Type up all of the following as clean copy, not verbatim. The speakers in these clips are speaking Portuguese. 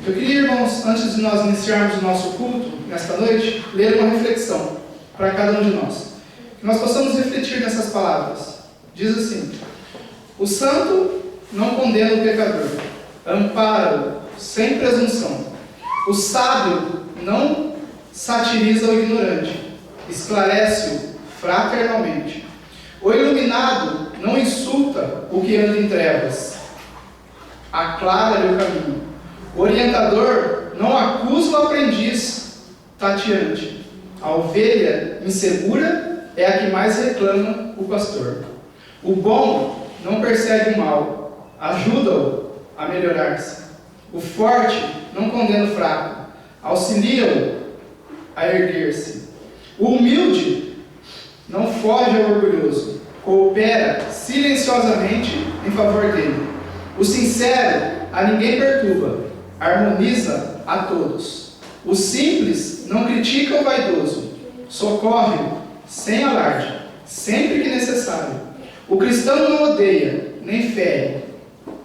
Eu queria, irmãos, antes de nós iniciarmos o nosso culto, nesta noite, ler uma reflexão para cada um de nós. Que nós possamos refletir nessas palavras. Diz assim: o santo não condena o pecador, ampara-o sem presunção. O sábio não satiriza o ignorante, esclarece-o fraternalmente. O iluminado não insulta o que anda em trevas, aclara-lhe o caminho. O orientador não acusa o aprendiz tateante. A ovelha insegura é a que mais reclama o pastor. O bom não persegue o mal, ajuda-o a melhorar-se. O forte não condena o fraco, auxilia-o a erguer-se. O humilde não foge ao orgulhoso, coopera silenciosamente em favor dele. O sincero a ninguém perturba, harmoniza a todos. O simples não critica o vaidoso, socorre-o sem alarde, sempre que necessário. O cristão não odeia, nem fere,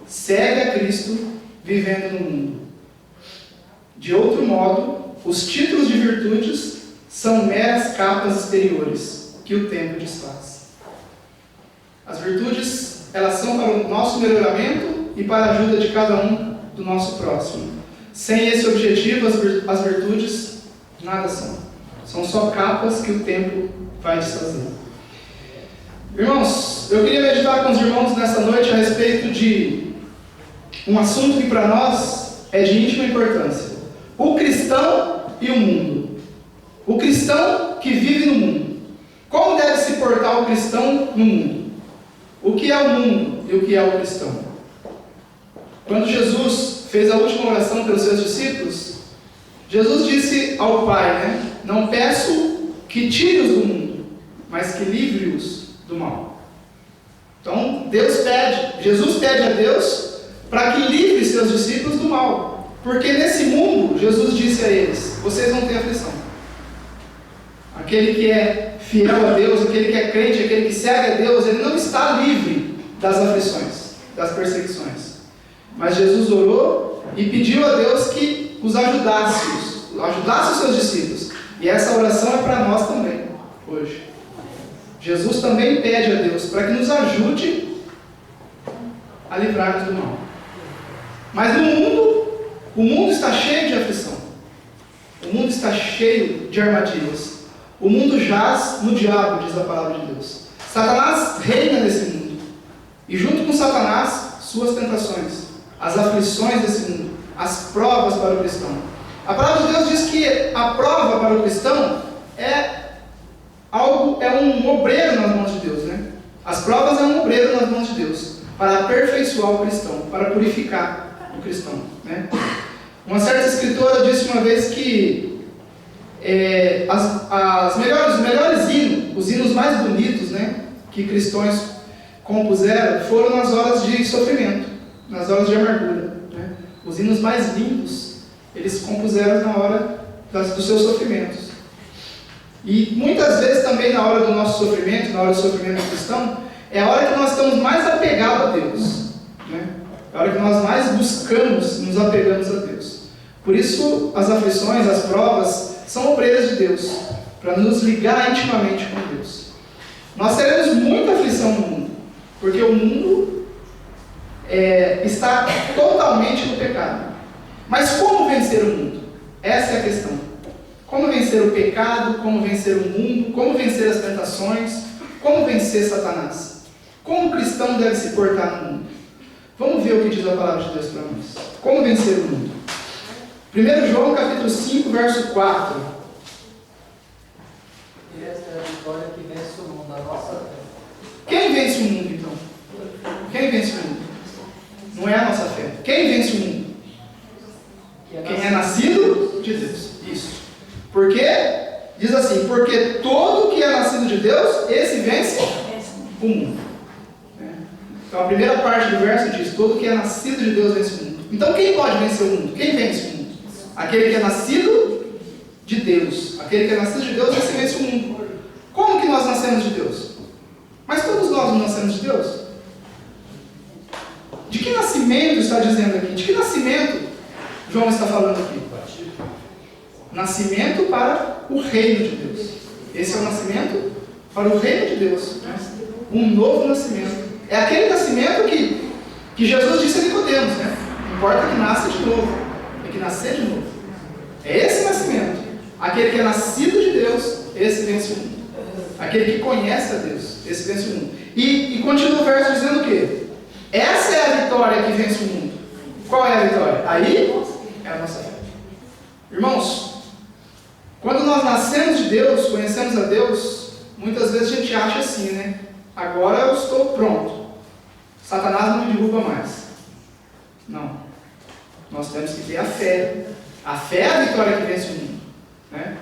segue a Cristo vivendo no mundo. De outro modo, os títulos de virtudes são meras capas exteriores que o tempo desfaz. As virtudes, elas são para o nosso melhoramento e para a ajuda de cada um do nosso próximo. Sem esse objetivo, as virtudes nada são. São só capas que o tempo vai desfazer. Irmãos, eu queria meditar com os irmãos nessa noite a respeito de um assunto que para nós é de íntima importância. O cristão e o mundo. O cristão que vive no mundo. Como deve se portar o cristão no mundo? O que é o mundo e o que é o cristão? Quando Jesus fez a última oração pelos seus discípulos, Jesus disse ao Pai, não peço que tire-os do mundo, mas que livre-os do mal. Então, Jesus pede a Deus para que livre seus discípulos do mal. Porque nesse mundo, Jesus disse a eles, vocês vão ter aflição. Aquele que é fiel a Deus, aquele que é crente, aquele que segue a Deus, ele não está livre das aflições, das perseguições. Mas Jesus orou e pediu a Deus que os ajudasse os seus discípulos. E essa oração é para nós também, hoje. Jesus também pede a Deus para que nos ajude a livrar-nos do mal. Mas no mundo, o mundo está cheio de aflição. O mundo está cheio de armadilhas. O mundo jaz no diabo, diz a palavra de Deus. Satanás reina nesse mundo. E junto com Satanás, suas tentações, as aflições desse mundo, as provas para o cristão. A palavra de Deus diz que a prova para o cristão é um obreiro nas mãos de Deus, As provas é um obreiro nas mãos de Deus, para aperfeiçoar o cristão, para purificar o cristão, Uma certa escritora disse uma vez que os melhores hinos, os hinos mais bonitos, que cristãos compuseram, foram nas horas de sofrimento, nas horas de amargura, Os hinos mais lindos, eles compuseram na hora dos seus sofrimentos. E muitas vezes também na hora do nosso sofrimento, na hora do sofrimento cristão, é a hora que nós estamos mais apegados a Deus, É a hora que nós mais buscamos, nos apegamos a Deus. Por isso, as aflições, as provas, são obreiras de Deus, para nos ligar intimamente com Deus. Nós teremos muita aflição no mundo, porque o mundo está totalmente no pecado. Mas como vencer o mundo? Essa é a questão. Como vencer o pecado, como vencer o mundo, como vencer as tentações, como vencer Satanás? Como o cristão deve se portar no mundo? Vamos ver o que diz a palavra de Deus para nós. Como vencer o mundo? 1 João capítulo 5, verso 4. E esta é a vitória que vence o mundo, a nossa fé. Quem vence o mundo, então? Quem vence o mundo? Não é a nossa fé. Quem vence o mundo? Quem é nascido de Deus. Isso. Porque, diz assim, porque todo que é nascido de Deus, esse vence o mundo. Então a primeira parte do verso diz, todo que é nascido de Deus vence o mundo. Então quem pode vencer o mundo? Quem vence o mundo? Aquele que é nascido de Deus. Aquele que é nascido de Deus, esse vence o mundo. Como que nós nascemos de Deus? Mas todos nós não nascemos de Deus? De que nascimento está dizendo aqui? De que nascimento João está falando aqui? Nascimento para o reino de Deus. Esse é o nascimento para o reino de Deus. Né? Um novo nascimento. É aquele nascimento que Jesus disse a Nicodemos, né? Não importa que nasça de novo, tem que nascer de novo. É esse nascimento. Aquele que é nascido de Deus, esse vence o mundo. Aquele que conhece a Deus, esse vence o mundo. E continua o verso dizendo o quê? Essa é a vitória que vence o mundo. Qual é a vitória? Aí é a nossa fé. Irmãos, quando nós nascemos de Deus, conhecemos a Deus, muitas vezes a gente acha assim, né? Agora eu estou pronto. Satanás não me derruba mais. Não. Nós temos que ter a fé. A fé é a vitória que vence o mundo. Né?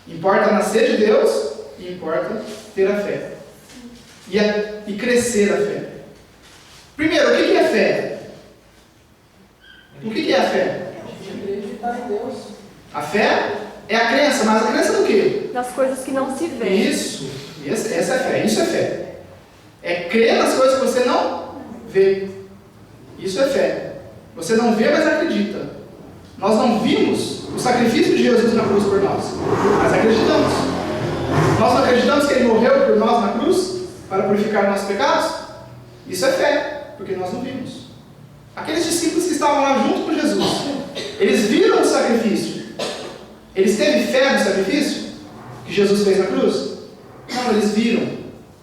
Importa nascer de Deus e importa ter a fé. E crescer a fé. Primeiro, o que é fé? O que é a fé? Acreditar em Deus. A fé é a crença, mas a crença do quê? Das coisas que não se vê. Isso. Essa é fé. Isso é fé. É crer nas coisas que você não vê. Isso é fé. Você não vê, mas acredita. Nós não vimos o sacrifício de Jesus na cruz por nós, mas acreditamos. Nós não acreditamos que Ele morreu por nós na cruz para purificar nossos pecados? Isso é fé, porque nós não vimos. Aqueles discípulos que estavam lá junto com Jesus, eles viram o sacrifício. Eles teve fé no sacrifício que Jesus fez na cruz? Não, eles viram.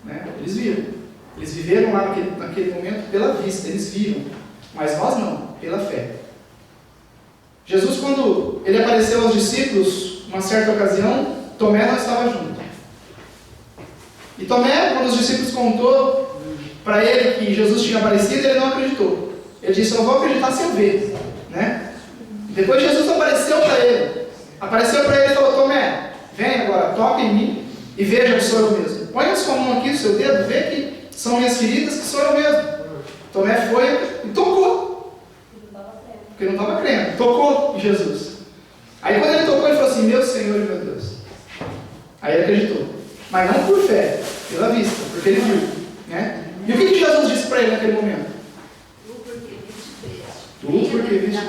Né? Eles viram. Eles viveram lá naquele momento pela vista, eles viram. Mas nós não, pela fé. Jesus, quando Ele apareceu aos discípulos, uma certa ocasião, Tomé não estava junto. E Tomé, quando os discípulos contou para ele que Jesus tinha aparecido, ele não acreditou. Ele disse, eu vou acreditar se eu ver. Né? Depois Jesus apareceu para ele. Apareceu para ele e falou, Tomé, vem agora, toca em mim e veja que sou eu mesmo. Põe a sua mão aqui no seu dedo, vê que são minhas feridas, que sou eu mesmo. Tomé foi e tocou. Porque não estava crendo. Tocou em Jesus. Aí quando ele tocou, ele falou assim, meu Senhor e meu Deus. Aí ele acreditou. Mas não por fé, pela vista, porque ele viu. Né? E o que Jesus disse para ele naquele momento? Tu porque viste.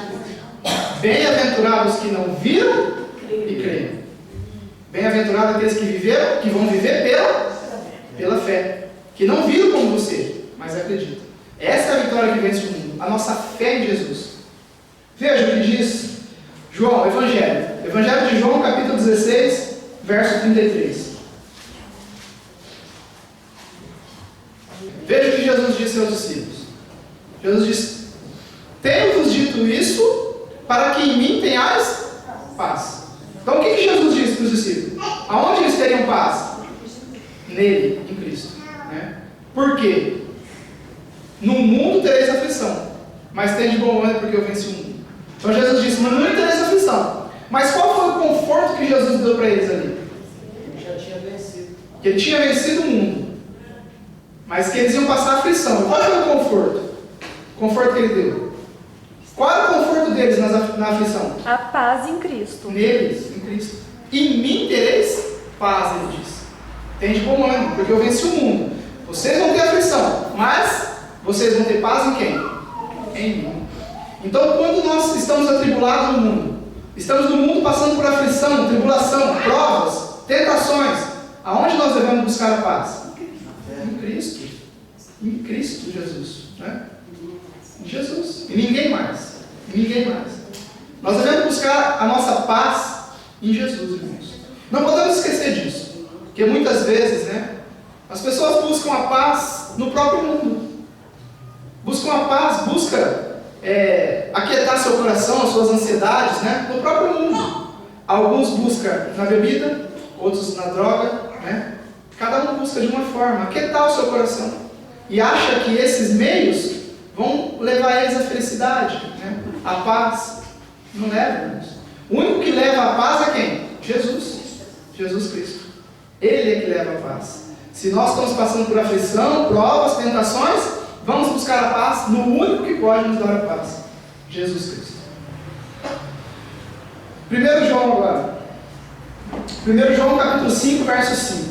Bem-aventurados que não viram e creem. Bem-aventurados aqueles que viveram, que vão viver pela fé. Que não viram como você, mas acreditam. Essa é a vitória que vence o mundo. A nossa fé em Jesus. Veja o que diz João, Evangelho. Evangelho de João, capítulo 16, verso 33. Veja o que Jesus disse aos discípulos. Jesus disse, tenho-vos dito isso para que em mim tenhais paz. Então o que Jesus disse para os discípulos? Aonde eles teriam paz? Nele, em Cristo. Né? Por quê? No mundo tereis aflição, mas tende bom ânimo porque eu venci o mundo. Então Jesus disse, no mundo tereis aflição. Mas qual foi o conforto que Jesus deu para eles ali? Ele já tinha vencido. Que ele tinha vencido o mundo. Mas que eles iam passar aflição. Qual foi o conforto? O conforto que ele deu. Qual era o conforto deles na aflição? A paz em Cristo. Neles, em Cristo. Em mim tereis paz, ele disse. Tende bom ânimo, porque eu venci o mundo. Vocês vão ter aflição, mas vocês vão ter paz em quem? Em mim. Então, quando nós estamos atribulados no mundo, estamos no mundo passando por aflição, tribulação, provas, tentações, aonde nós devemos buscar a paz? Em Cristo. Em Cristo Jesus. Né? Em Jesus. E ninguém mais. E ninguém mais. Nós devemos buscar a nossa paz em Jesus, irmãos. Não podemos esquecer disso. Porque muitas vezes, né, as pessoas buscam a paz no próprio mundo. Buscam a paz, busca aquietar seu coração, as suas ansiedades, né, no próprio mundo. Alguns buscam na bebida, outros na droga, né? Cada um busca de uma forma, aquietar o seu coração. E acha que esses meios vão levar eles à felicidade, né? À paz. Não leva, irmãos. O único que leva a paz é quem? Jesus. Jesus Cristo. Ele é que leva a paz. Se nós estamos passando por aflição, provas, tentações, vamos buscar a paz no único que pode nos dar a paz. Jesus Cristo. 1 João agora. 1 João capítulo 5, verso 5.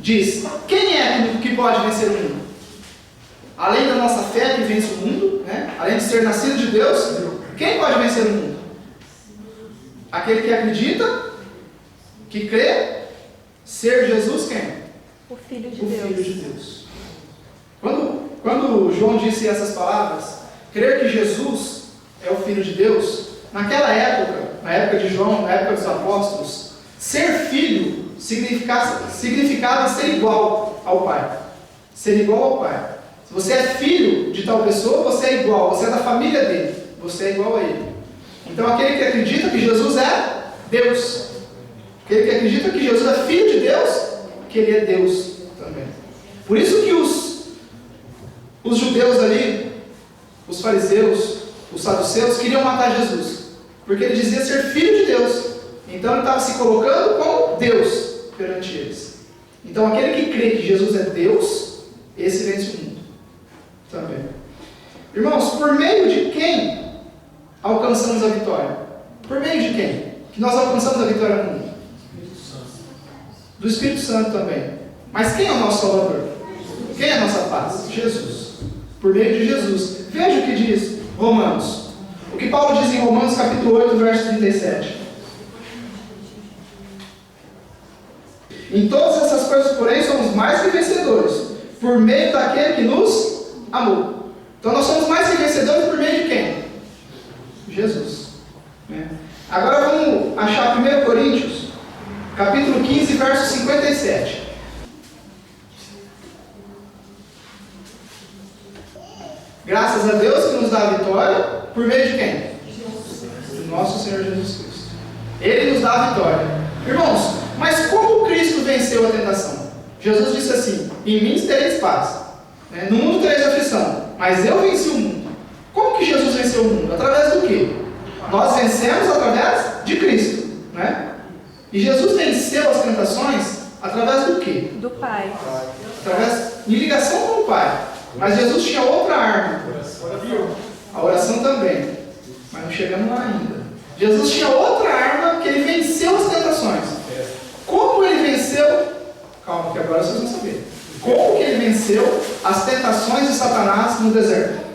Diz, quem é que pode vencer o mundo? Além da nossa fé que vence o mundo, né? além de ser nascido de Deus, quem pode vencer o mundo? Aquele que acredita, que crê, ser Jesus quem? O Filho de O Deus. Filho de Deus. Quando João disse essas palavras, crer que Jesus é o Filho de Deus, naquela época, na época de João, na época dos apóstolos, ser filho significava ser igual ao Pai. Ser igual ao Pai. Se você é filho de tal pessoa, você é igual, você é da família dele, você é igual a ele. Então aquele que acredita que Jesus é Deus, aquele que acredita que Jesus é Filho de Deus, que ele é Deus também. Por isso que os judeus ali, os fariseus, os saduceus, queriam matar Jesus, porque ele dizia ser Filho de Deus. Então ele estava se colocando como Deus perante eles. Então aquele que crê que Jesus é Deus, esse vence o mundo também. Irmãos, por meio de quem alcançamos a vitória? Por meio de quem que nós alcançamos a vitória no mundo? Do Espírito Santo também. Mas quem é o nosso Salvador? Quem é a nossa paz? Jesus. Por meio de Jesus. Veja o que diz Romanos. O que Paulo diz em Romanos capítulo 8, verso 37. Em todas essas coisas, porém, somos mais que vencedores, por meio daquele que nos amou. Então nós somos mais que vencedores por meio de quem? Jesus. Agora vamos achar 1 Coríntios, capítulo 15, verso 57. Graças a Deus que nos dá a vitória, por meio de quem? Do nosso Senhor Jesus Cristo. Ele nos dá a vitória. Irmãos, mas como Cristo venceu a tentação? Jesus disse assim: em mim tereis paz, no mundo tereis aflição, mas eu venci o mundo. Como que Jesus venceu o mundo? Através do quê? Nós vencemos através de Cristo, E Jesus venceu as tentações através do quê? Do Pai. Em ligação com o Pai. Mas Jesus tinha outra arma. A oração também. Mas não chegamos lá ainda. Jesus tinha outra arma que ele venceu as tentações. Como ele venceu? Calma, que agora vocês vão saber. Como que ele venceu as tentações de Satanás no deserto?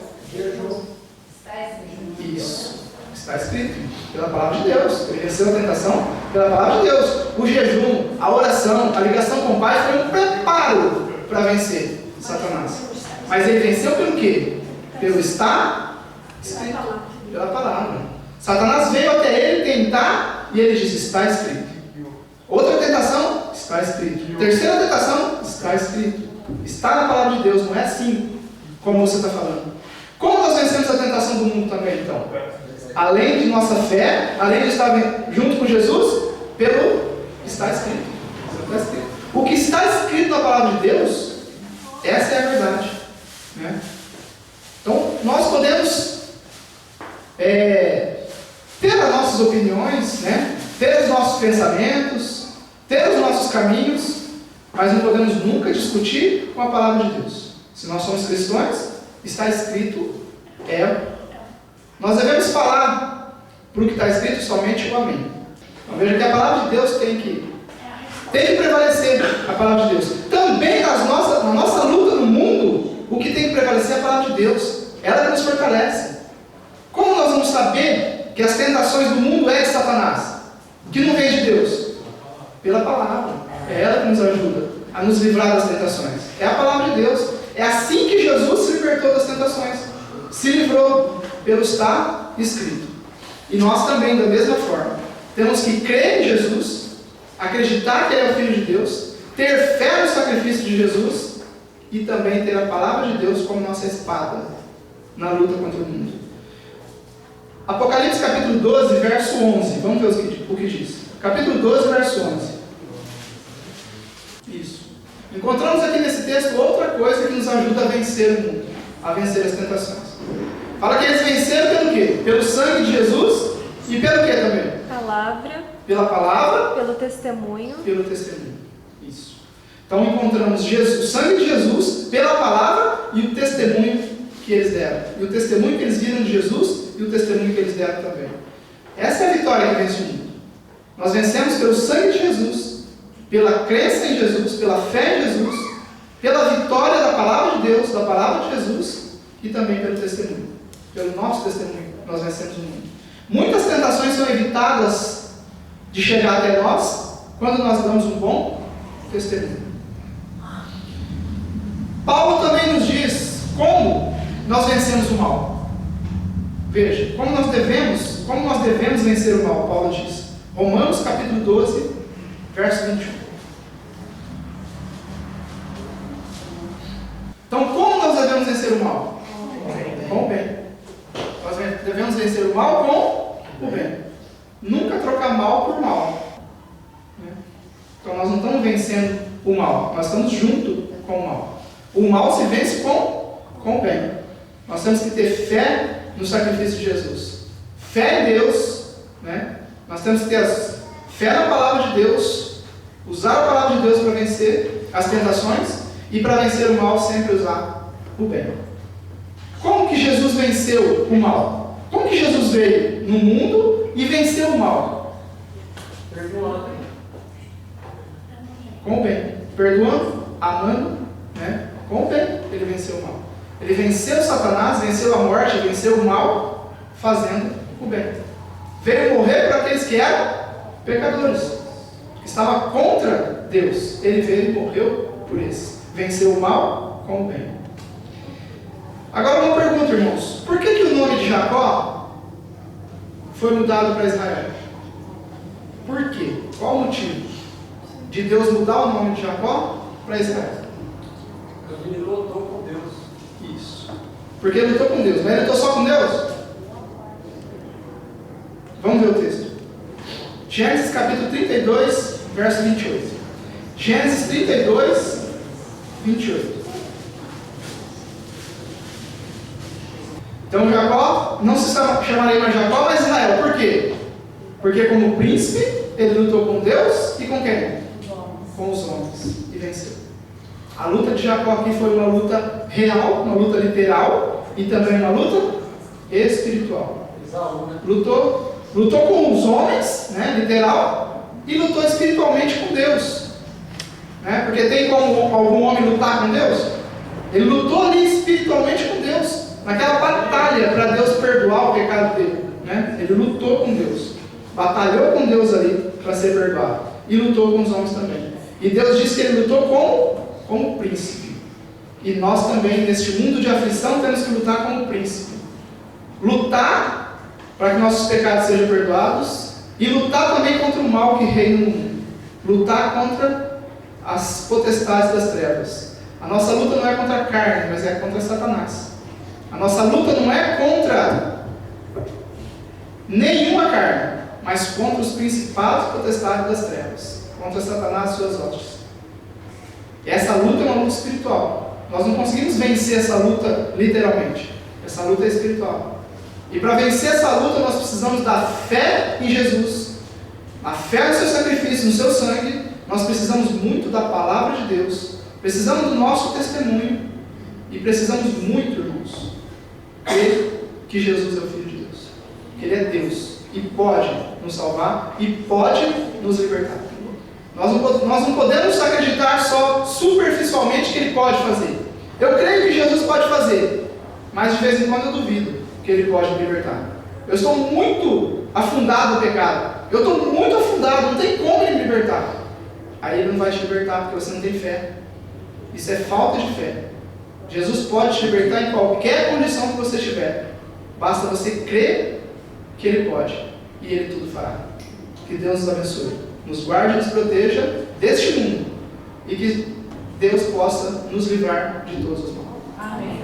Isso. Está escrito. Pela palavra de Deus. Ele venceu a tentação pela palavra de Deus. O jejum, a oração, a ligação com o Pai foi um preparo para vencer Satanás. Mas ele venceu pelo quê? Pelo estar escrito. Pela palavra. Satanás veio até ele tentar e ele disse: está escrito. Outra tentação, está escrito. Terceira tentação, está escrito. Está na palavra de Deus, não é assim como você está falando. Como nós vencemos a tentação do mundo também, então? Além de nossa fé, além de estar junto com Jesus, pelo está escrito. Está escrito. O que está escrito na palavra de Deus, essa é a verdade. Então, nós podemos ter as nossas opiniões, ter os nossos pensamentos, ter os nossos caminhos, mas não podemos nunca discutir com a palavra de Deus. Se nós somos cristãos, está escrito, nós devemos falar para o que está escrito somente o amém. Então veja que a palavra de Deus tem que prevalecer, a palavra de Deus. Também na nossa luta no mundo, o que tem que prevalecer é a palavra de Deus. Ela que nos fortalece. Como nós vamos saber que as tentações do mundo é de Satanás, que não vem de Deus? Pela palavra. É ela que nos ajuda a nos livrar das tentações. É a palavra de Deus. É assim que Jesus se libertou das tentações. Se livrou pelo estar escrito. E nós também, da mesma forma, temos que crer em Jesus, acreditar que Ele é o Filho de Deus, ter fé no sacrifício de Jesus e também ter a palavra de Deus como nossa espada na luta contra o mundo. Apocalipse capítulo 12, verso 11. Vamos ver o que diz. Capítulo 12, verso 11. Isso. Encontramos aqui nesse texto outra coisa que nos ajuda a vencer o mundo, a vencer as tentações. Fala que eles venceram pelo quê? Pelo sangue de Jesus e pelo quê também? Palavra. Pela palavra. Pelo testemunho. Pelo testemunho. Isso. Então encontramos o sangue de Jesus pela palavra e o testemunho que eles deram. E o testemunho que eles viram de Jesus e o testemunho que eles deram também. Essa é a vitória que vence o mundo. Nós vencemos pelo sangue de Jesus, pela crença em Jesus, pela fé em Jesus, pela vitória da palavra de Deus, da palavra de Jesus e também pelo testemunho. Pelo nosso testemunho, nós vencemos o mundo. Muitas tentações são evitadas de chegar até nós quando nós damos um bom testemunho. Paulo também nos diz como nós vencemos o mal. Veja, como nós devemos vencer o mal, Paulo diz. Romanos capítulo 12, verso 21. Então, como nós devemos vencer o mal? Com o bem. Nós devemos vencer o mal com o bem. Nunca trocar mal por mal. Então, nós não estamos vencendo o mal, nós estamos junto com o mal. O mal se vence com o bem. Nós temos que ter fé no sacrifício de Jesus. Fé em Deus, né? Nós temos que ter fé na palavra de Deus, usar a palavra de Deus para vencer as tentações e para vencer o mal sempre usar o bem. Como que Jesus venceu o mal? Como que Jesus veio no mundo e venceu o mal? Perdoando. Com o bem. Perdoando, amando, né? Com o bem ele venceu o mal. Ele venceu Satanás, venceu a morte, venceu o mal, fazendo o bem. Veio morrer para aqueles que eram pecadores, que estavam contra Deus. Ele veio e morreu por eles. Venceu o mal com o bem. Agora uma pergunta, irmãos. Por que o nome de Jacó foi mudado para Israel? Por quê? Qual o motivo de Deus mudar o nome de Jacó para Israel? Porque ele lutou com Deus. Isso. Porque ele lutou com Deus. Mas ele lutou só com Deus? Vamos ver o texto. Gênesis capítulo 32, verso 28. Gênesis 32, 28. Então Jacó não se chamaria mais Jacó, mas Israel. Por quê? Porque como príncipe, ele lutou com Deus e com quem? Com os homens. E venceu. A luta de Jacó aqui foi uma luta real, uma luta literal, e também uma luta espiritual. Esaú, né? Lutou com os homens, né, literal, e lutou espiritualmente com Deus. Né? Porque tem como algum homem lutar com Deus? Ele lutou ali espiritualmente com Deus, naquela batalha para Deus perdoar o pecado dele. Né? Ele lutou com Deus, batalhou com Deus ali para ser perdoado, e lutou com os homens também. E Deus disse que ele lutou como príncipe. E nós também, neste mundo de aflição, temos que lutar como príncipe. Lutar para que nossos pecados sejam perdoados e lutar também contra o mal que reina no mundo. Lutar contra as potestades das trevas. A nossa luta não é contra a carne, mas é contra Satanás. A nossa luta não é contra nenhuma carne, mas contra os principados e potestades das trevas. Contra Satanás e suas hostes. E essa luta é uma luta espiritual. Nós não conseguimos vencer essa luta literalmente. Essa luta é espiritual. E para vencer essa luta, nós precisamos da fé em Jesus, a fé no seu sacrifício, no seu sangue. Nós precisamos muito da palavra de Deus, precisamos do nosso testemunho, e precisamos muito, irmãos, crer que Jesus é o Filho de Deus, que Ele é Deus, e pode nos salvar, e pode nos libertar. Nós não podemos acreditar só superficialmente que Ele pode fazer. Eu creio que Jesus pode fazer, mas de vez em quando eu duvido que Ele pode me libertar. Eu estou muito afundado no pecado. Eu estou muito afundado, não tem como Ele me libertar. Aí Ele não vai te libertar porque você não tem fé. Isso é falta de fé. Jesus pode te libertar em qualquer condição que você estiver. Basta você crer que Ele pode. E Ele tudo fará. Que Deus nos abençoe. Nos guarde e nos proteja deste mundo. E que Deus possa nos livrar de todos os males. Amém.